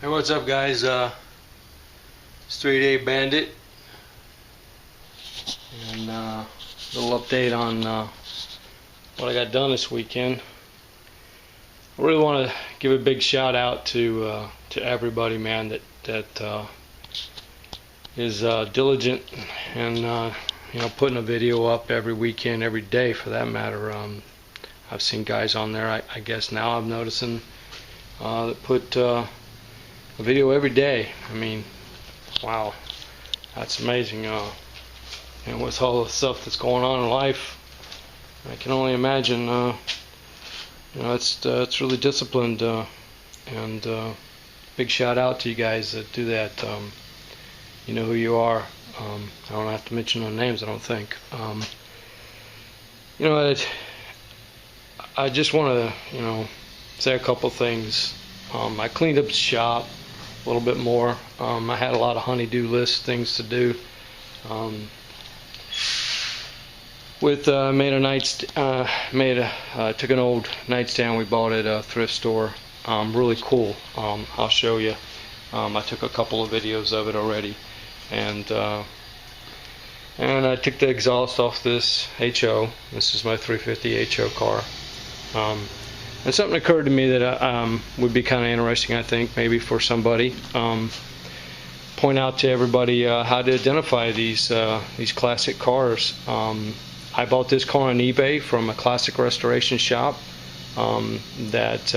Hey, what's up, guys? Straight A Bandit, and a little update on what I got done this weekend. I really want to give a big shout out to everybody, man, that is diligent and putting a video up every weekend, every day for that matter. I've seen guys on there. I guess now I'm noticing that put a video every day. I mean, wow, that's amazing. And with all the stuff that's going on in life, I can only imagine. It's really disciplined, and big shout out to you guys that do that. You know who you are. I don't have to mention no names, I don't think. I just want to, say a couple things. I cleaned up the shop a little bit more. I had a lot of honey-do list things to do. Took an old nightstand we bought at a thrift store. Really cool. I'll show you. I took a couple of videos of it already, and I took the exhaust off this HO. This is my 350 HO car. And something occurred to me that would be kind of interesting, I think, maybe for somebody. Point out to everybody how to identify these classic cars. I bought this car on eBay from a classic restoration shop that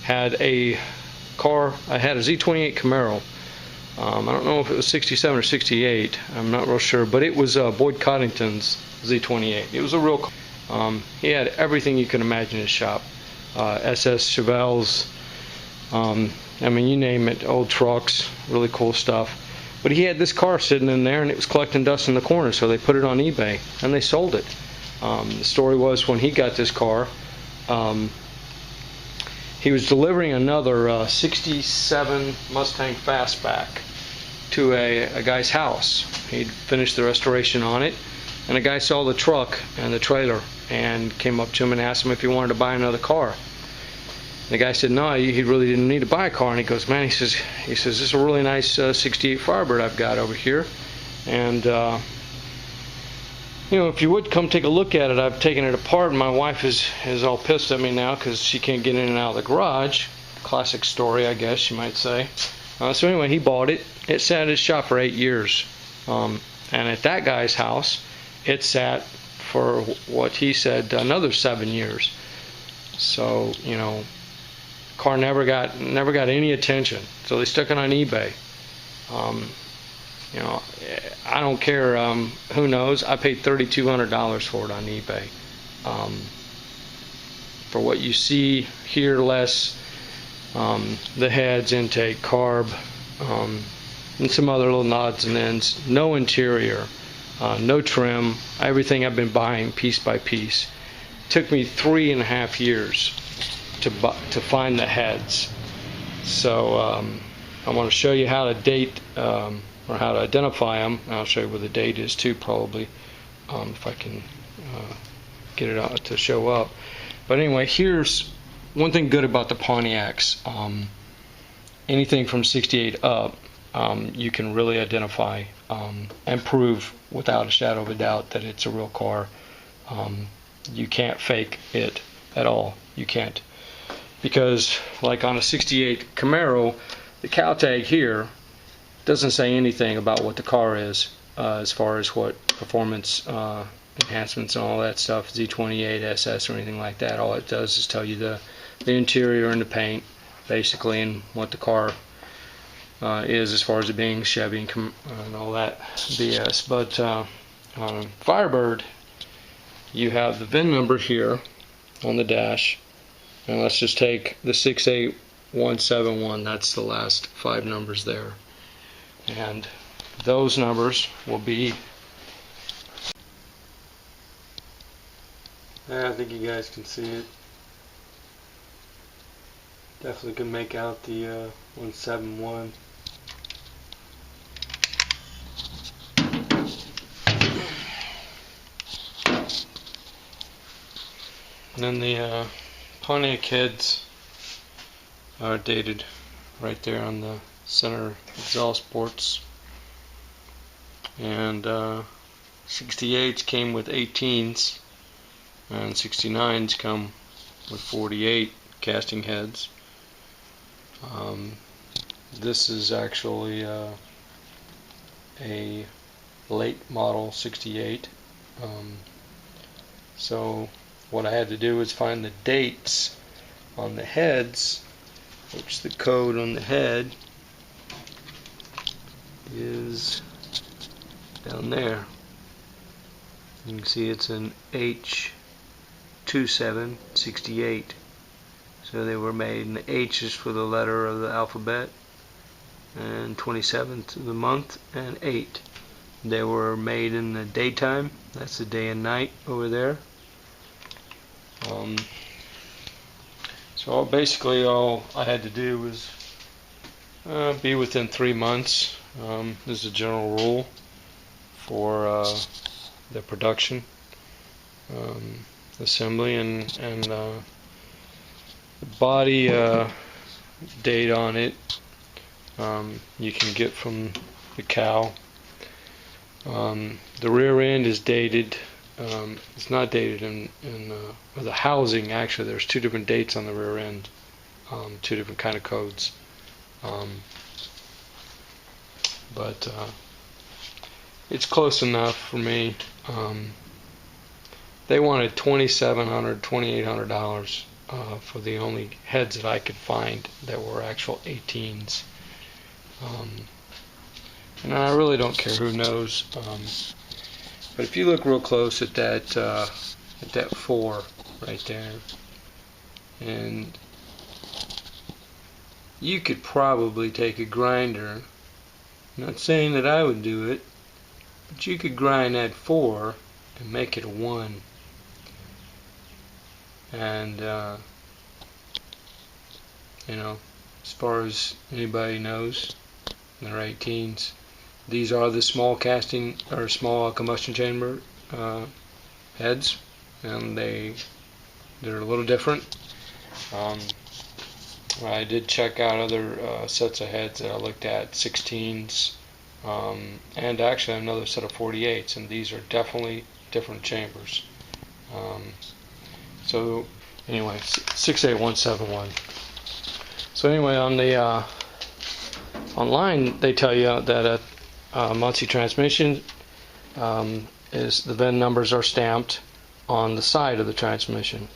had a car. I had a Z28 Camaro. I don't know if it was 67 or 68. I'm not real sure, but it was Boyd Coddington's Z28. It was a real car. He had everything you can imagine in his shop. SS Chevelles, I mean, you name it, old trucks, really cool stuff. But he had this car sitting in there and it was collecting dust in the corner, so they put it on eBay and they sold it. The story was, when he got this car, he was delivering another 67 Mustang Fastback to a guy's house. He'd finished the restoration on it, and a guy saw the truck and the trailer and came up to him and asked him if he wanted to buy another car. The guy said no, he really didn't need to buy a car. And he goes, man, he says this is a really nice 68 Firebird I've got over here, and if you would come take a look at it. I've taken it apart, and my wife is all pissed at me now because she can't get in and out of the garage. Classic story, I guess you might say. So anyway, he bought it. It sat at his shop for 8 years, and at that guy's house it sat for what he said another 7 years. So car never got any attention, so they stuck it on eBay. I don't care. Who knows? I paid $3,200 for it on eBay. For what you see here, less the heads, intake, carb, and some other little nods and ends. No interior, no trim. Everything I've been buying piece by piece. It took me 3.5 years to find the heads. So I want to show you how to date or how to identify them. I'll show you where the date is too, probably, if I can get it out to show up. But anyway, here's one thing good about the Pontiacs. Anything from 68 up, you can really identify and prove without a shadow of a doubt that it's a real car. You can't fake it at all. You can't. Because like on a 68 Camaro, the cow tag here doesn't say anything about what the car is, as far as what performance enhancements and all that stuff, Z28, SS, or anything like that. All it does is tell you the interior and the paint, basically, and what the car is as far as it being Chevy and all that BS. But on Firebird, you have the VIN number here on the dash, and let's just take the 68171. That's the last 5 numbers there, and those numbers will be. I think you guys can see it. Definitely can make out the 171. And then the Pontiac heads are dated right there on the center exhaust ports. And 68s came with 18s, and 69s come with 48 casting heads. This is actually a late model 68. So what I had to do was find the dates on the heads, which the code on the head is down there. You can see it's an H2768. So they were made, and the H is for the letter of the alphabet, and 27th of the month, and 8. They were made in the daytime. That's the day and night over there. So basically all I had to do was be within 3 months. This is a general rule for the production assembly, and the body date on it you can get from the cow. The rear end is dated. It's not dated in the housing. Actually, there's 2 different dates on the rear end, 2 different kind of codes. But it's close enough for me. They wanted $2,700, $2,800 for the only heads that I could find that were actual 18s. And I really don't care who knows. But if you look real close at that 4 right there, and you could probably take a grinder. I'm not saying that I would do it, but you could grind that 4 and make it a 1. And you know, as far as anybody knows, they're 18s. These are the small casting or small combustion chamber heads, and they're a little different. I did check out other sets of heads that I looked at, 16s, and actually another set of 48s, and these are definitely different chambers. So anyway, 68171. So anyway, on the online they tell you that a Muncie transmission is the VIN numbers are stamped on the side of the transmission,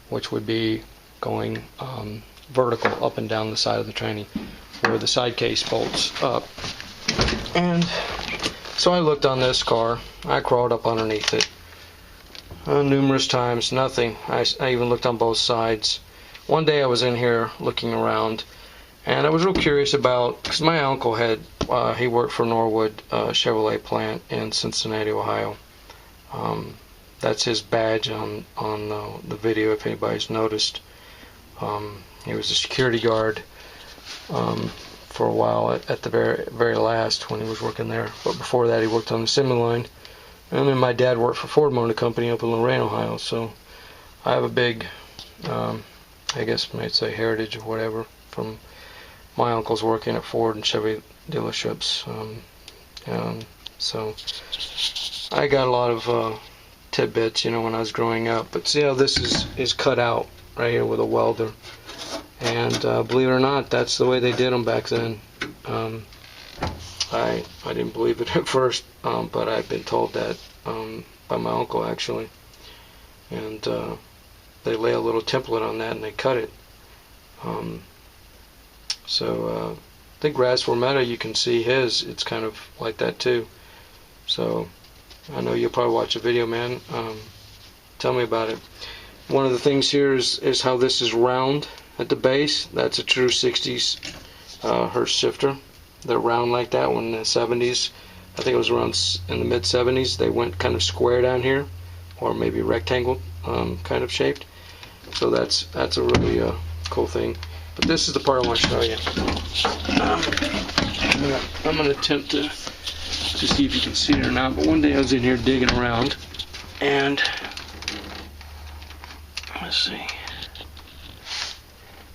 which would be going vertical up and down the side of the tranny, where the side case bolts up. And so I looked on this car. I crawled up underneath it numerous times. Nothing. I even looked on both sides. One day I was in here looking around, and I was real curious about, because my uncle had he worked for Norwood Chevrolet plant in Cincinnati, Ohio. That's his badge on the video, if anybody's noticed. He was a security guard for a while at the very last when he was working there. But before that, he worked on the assembly line. And then my dad worked for Ford Motor Company up in Lorain, Ohio. So I have a big, I guess you might say, heritage or whatever from my uncles working at Ford and Chevy dealerships. So I got a lot of tidbits, you know, when I was growing up. But see how this is cut out right here with a welder. And believe it or not, that's the way they did them back then. I didn't believe it at first, but I've been told that by my uncle actually. And they lay a little template on that and they cut it. So I think Raz Formetta, you can see his, it's kind of like that too. So I know you'll probably watch a video, man. Tell me about it. One of the things here is how this is round at the base. That's a true 60s Hurst shifter. They're round like that. When in the 70s, I think it was around in the mid 70s, they went kind of square down here, or maybe rectangle kind of shaped. So that's a really cool thing. But this is the part I want to show you. I'm going to attempt to see if you can see it or not. But one day I was in here digging around, and let's see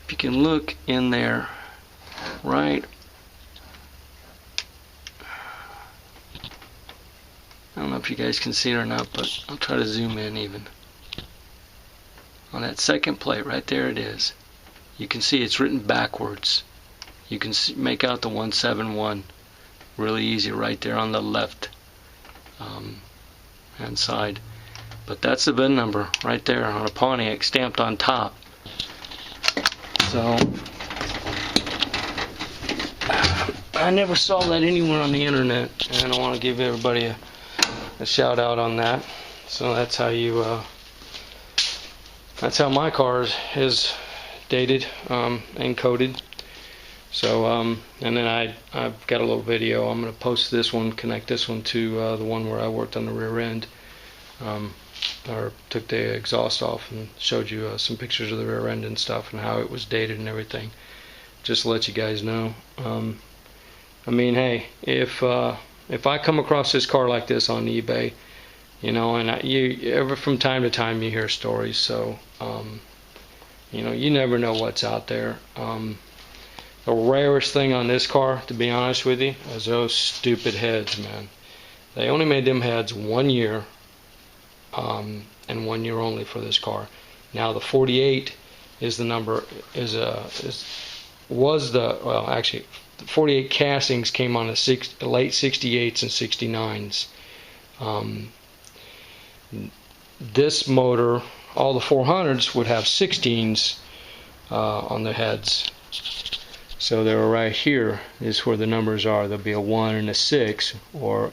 if you can look in there. right, I don't know if you guys can see it or not, but I'll try to zoom in even. On that second plate, right there it is. You can see it's written backwards. You can make out the 171 really easy right there on the left hand side. But that's the VIN number right there on a Pontiac stamped on top. So I never saw that anywhere on the internet, and I want to give everybody a shout out on that. So that's how you that's how my car is dated and coded. So and then I've got a little video. I'm going to post this one, connect this one to the one where I worked on the rear end, or took the exhaust off and showed you some pictures of the rear end and stuff and how it was dated and everything, just to let you guys know. I mean, hey, if I come across this car like this on eBay, you know, and from time to time you hear stories, so you know, you never know what's out there. The rarest thing on this car, to be honest with you, is those stupid heads, man. They only made them heads 1 year, and 1 year only for this car. Now the 48 is the number, well, actually, the 48 castings came on the late 68s and 69s. This motor, all the 400s would have 16s on the heads. So they were right here is where the numbers are. There'll be a 1 and a 6, or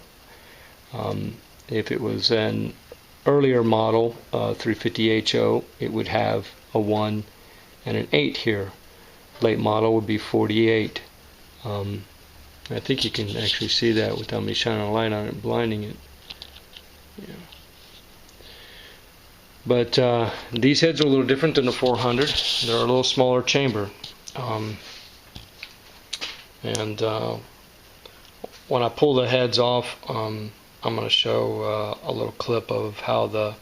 if it was an earlier model, 350HO, it would have a 1 and an 8 here. Late model would be 48. I think you can actually see that without me shining a light on it and blinding it. Yeah. But these heads are a little different than the 400. They're a little smaller chamber. And when I pull the heads off, I'm going to show a little clip of how the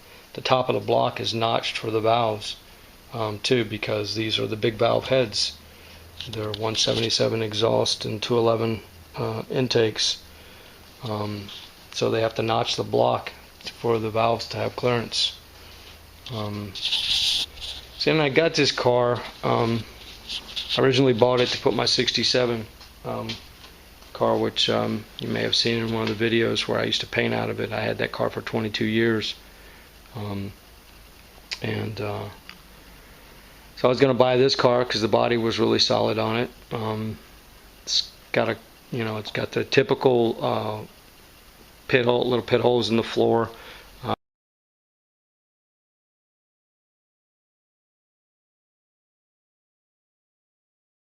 top of the block is notched for the valves too, because these are the big valve heads. They're 177 exhaust and 211 intakes, so they have to notch the block for the valves to have clearance. See, and I got this car, I originally bought it to put my 67 car, which you may have seen in one of the videos where I used to paint out of it. I had that car for 22 years, so I was going to buy this car because the body was really solid on it. It's got it's got the typical little pit holes in the floor.